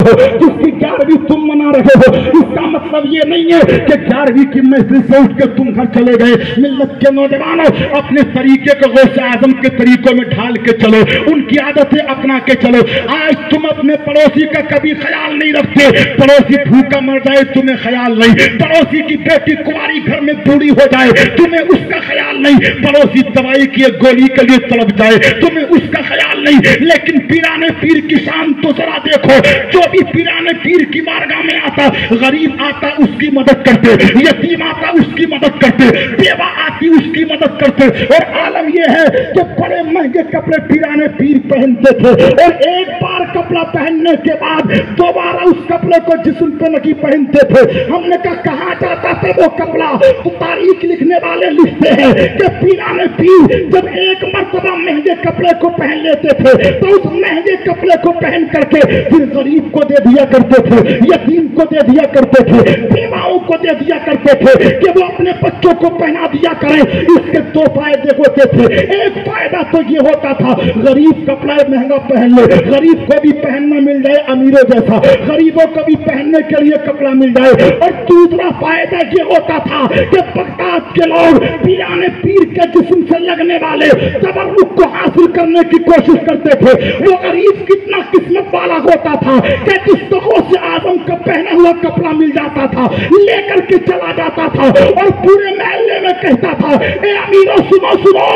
ہو، جس کی 11ویں تم منا رہے ہو، اس کا مطلب یہ نہیں ہے کہ 11ویں کی محفل سے اٹھ کے تم گھر چلے گئے۔ ملت کے نوجوانوں، اپنے طریقے کو غوث اعظم کے طریقوں میں ڈھال کے چلو، ان کی عادتیں اپنا کے چلو۔ آج تم اپنے پڑوسی کا کبھی خیال نہیں رکھتے، پڑوسی بھوکا مر جائے تمہیں خیال نہیں، پڑوسی کی بیٹی کنواری گھر میں بوڑھی ہو جائے تمہیں اس کا خیال نہیں، پڑوسی دوائی کی ایک گولی کے لیے تڑپ جائے تمہیں اس کا خیال نہیں۔ لیکن پیرانے پیر کی شان تو ذرا دیکھو، جو بھی پیرانے پیر کی بارگاہ میں آتا، غریب آتا اس کی مدد کرتے، یتیم آتا اس کی مدد کرتے، بیوہ آتی اس کی مدد کرتے۔ اور عالم یہ ہے کہ بڑے مہنگے کپڑے پیرانے پیر پہنتے تھے، اور ایک بار کپڑا پہننے کے بعد دوبارہ اس کپڑے کو جسم پہ نہیں پہنتے تھے۔ ہم نے کہا جاتا تھا وہ کپڑا، تو تاریخ لکھنے والے لکھتے ہیں کہ پیرانے پیر جب ایک مرتبہ مہنگے کپڑے کو پہن لیتے تھے تو اس مہنگے کپڑے کو پہن کر کے پھر غریب کو دے دیا کرتے تھے، یتیم کو دے دیا کرتے تھے، بیواؤں کو دے دیا کرتے تھے کہ وہ اپنے بچوں کو پہنا دیا کریں۔ اس کے دو فائدے ہوتے تھے، ایک فائدہ تو یہ ہوتا تھا غریب کپڑا مہنگا پہن لے، غریب کو بھی پہننا مل جائے امیروں جیسا، غریبوں کو بھی پہننے کے لیے کپڑا مل جائے، اور دوسرا فائدہ یہ ہوتا تھا کہ بغداد کے لوگ پیرانے پیر کے جسم سے لگنے والے تبرک کو حاصل کرنے کی کوشش کرتے تھے۔ وہ غریب کتنا قسمت والا ہوتا تھا کہ جس کو غوث اعظم کا پہنا ہوا کپڑا مل جاتا تھا لے کر کے چلا جاتا تھا اور پورے محلے میں کہتا تھا، اے امیروں سنو سنو،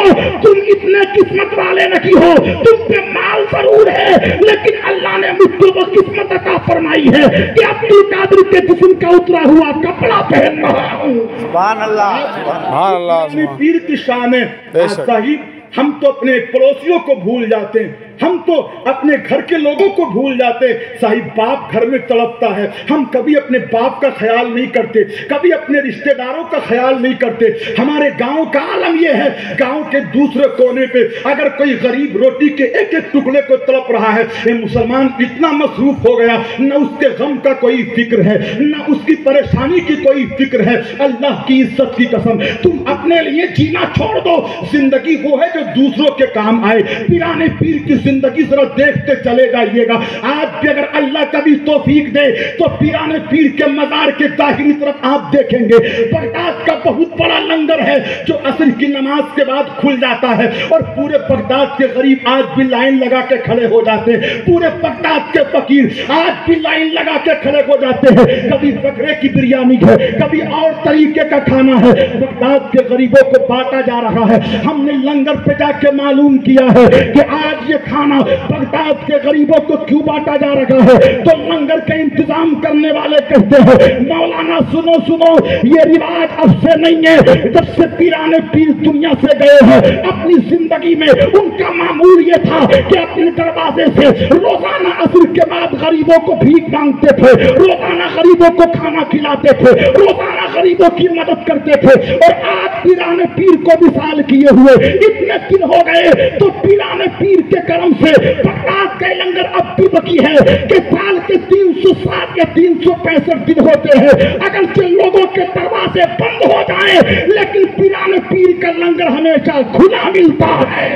تم اتنے قسمت والے نہیں ہو، تم پہ مال ضرور ہے لیکن اللہ نے مجھ کو وہ قسمت عطا فرمائی ہے کہ عبد القادر کے جسم کا اترا ہوا کپڑا پہن رہا ہوں۔ سبحان اللہ، سبحان اللہ۔ پیر کی شان ہے صاحب، ہم تو اپنے پڑوسیوں کو بھول جاتے ہیں، ہم تو اپنے گھر کے لوگوں کو بھول جاتے ہیں۔ صاحب باپ گھر میں تڑپتا ہے، ہم کبھی اپنے باپ کا خیال نہیں کرتے، کبھی اپنے رشتہ داروں کا خیال نہیں کرتے۔ ہمارے گاؤں کا عالم یہ ہے، گاؤں کے دوسرے کونے پہ اگر کوئی غریب روٹی کے ایک ایک ٹکڑے کو تڑپ رہا ہے، یہ مسلمان اتنا مصروف ہو گیا، نہ اس کے غم کا کوئی فکر ہے، نہ اس کی پریشانی کی کوئی فکر ہے۔ اللہ کی عزت کی قسم، تم اپنے لیے جینا چھوڑ دو، زندگی وہ ہے جو دوسروں کے کام آئے۔ پیرانے پیر کی زندگی ذرا دیکھتے چلے جائیے گا۔ آج بھی اگر اللہ کبھی توفیق دے تو پیرانے پیر کے مزار کے داخلی طرف آپ دیکھیں گے بغداد کا بہت بڑا لنگر ہے جو عصر کی نماز کے بعد کھل جاتا ہے، اور پورے بغداد کے غریب آج بھی لائن لگا کے کھڑے ہو جاتے ہیں، پورے بغداد کے فقیر آج بھی لائن لگا کے کھڑے ہو جاتے ہیں۔ کبھی بکرے کی بریانی ہے، کبھی اور طریقے کا کھانا ہے، بغداد کے غریبوں کو بانٹا جا رہا ہے۔ ہم نے لنگر پہ جا کے معلوم کیا ہے کہ آج یہ کھانا بغداد کے غریبوں کو کیوں بانٹا جا رہا ہے، تو لنگر کا انتظام کرنے والے کہتے ہیں مولانا سنو سنو، یہ رواج اب سے نہیں ہے، جب سے پیرانے پیر دنیا سے گئے ہیں اپنی زندگی میں ان کا معمول یہ تھا کہ اپنے دروازے سے روزانہ عصر کے بعد غریبوں کو بھیک مانگتے تھے، روزانہ غریبوں کو کھانا کھلاتے تھے، روزانہ غریبوں کی مدد کرتے تھے۔ اور آج پیرانے پیر کو مثال کیے ہوئے اتنے دن ہو گئے تو پیرانے پیر کے کرم سے بغداد کا لنگر اب بھی باقی ہے کہ سال کے 360 یا 365 دن ہوتے ہیں، اگرچہ لوگوں کے دروازے بند ہو جائیں لیکن پیرانے پیر کا لنگر ہمیشہ کھلا ملتا ہے۔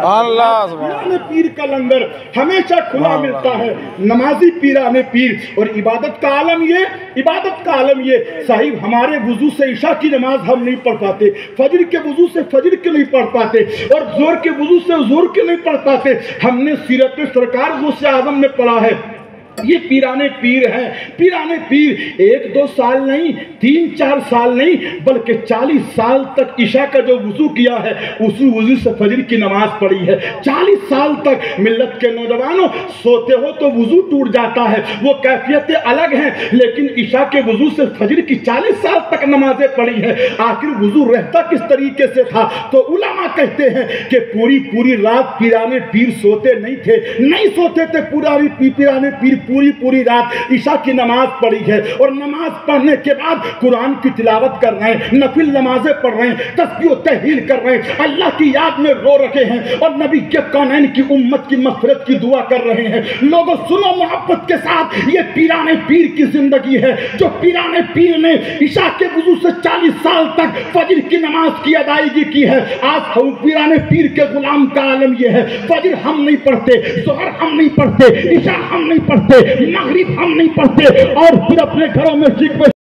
اللہ پیرانے پیر کا لنگر ہمیشہ کھلا ملتا ہے۔ نمازی پیرانے پیر، اور عبادت کا عالم یہ صاحب، ہمارے وضو سے عشاء کی نماز ہم نہیں پڑھ پاتے، فجر کے وضو سے فجر کے نہیں پڑھ پاتے، اور ظہر کے وضو سے ظہر کے نہیں پڑھ پاتے۔ ہم نے سیرت سرکار غوث اعظم میں پڑھا ہے، یہ پیرانے پیر ہیں۔ پیرانے پیر 1-2 سال نہیں، 3-4 سال نہیں، بلکہ 40 سال تک عشاء کا جو وضو کیا ہے اسی وضو سے فجر کی نماز پڑھی ہے۔ 40 سال تک ملت کے نوجوانوں سوتے ہو تو وضو ٹوٹ جاتا ہے، وہ کیفیتیں الگ ہیں، لیکن عشاء کے وضو سے فجر کی 40 سال تک نمازیں پڑھی ہیں۔ آخر وضو رہتا کس طریقے سے تھا؟ تو علماء کہتے ہیں کہ پوری رات پیرانے پیر سوتے نہیں تھے، نہیں سوتے تھے، پیرانے پیر پوری رات عشاء کی نماز پڑھی ہے، اور نماز پڑھنے کے بعد قرآن کی تلاوت کر رہے ہیں، نفل نمازیں پڑھ رہے ہیں، تسبیح و تحلیل کر رہے ہیں، اللہ کی یاد میں رو رہے ہیں، اور نبی کے کونین کی امت کی مغفرت کی دعا کر رہے ہیں۔ لوگوں سنو محبت کے ساتھ، یہ پیرانے پیر کی زندگی ہے جو پیرانے پیر نے عشاء کے وضو سے 40 سال تک فجر کی نماز کی ادائیگی کی ہے۔ آج پیرانے پیر کے غلام کا عالم یہ ہے، فجر ہم نہیں پڑھتے، ظہر ہم نہیں پڑھتے، عشاء ہم نہیں پڑھتے، پڑھتے, مغرب ہم نہیں پڑھتے, اور پھر اپنے گھروں میں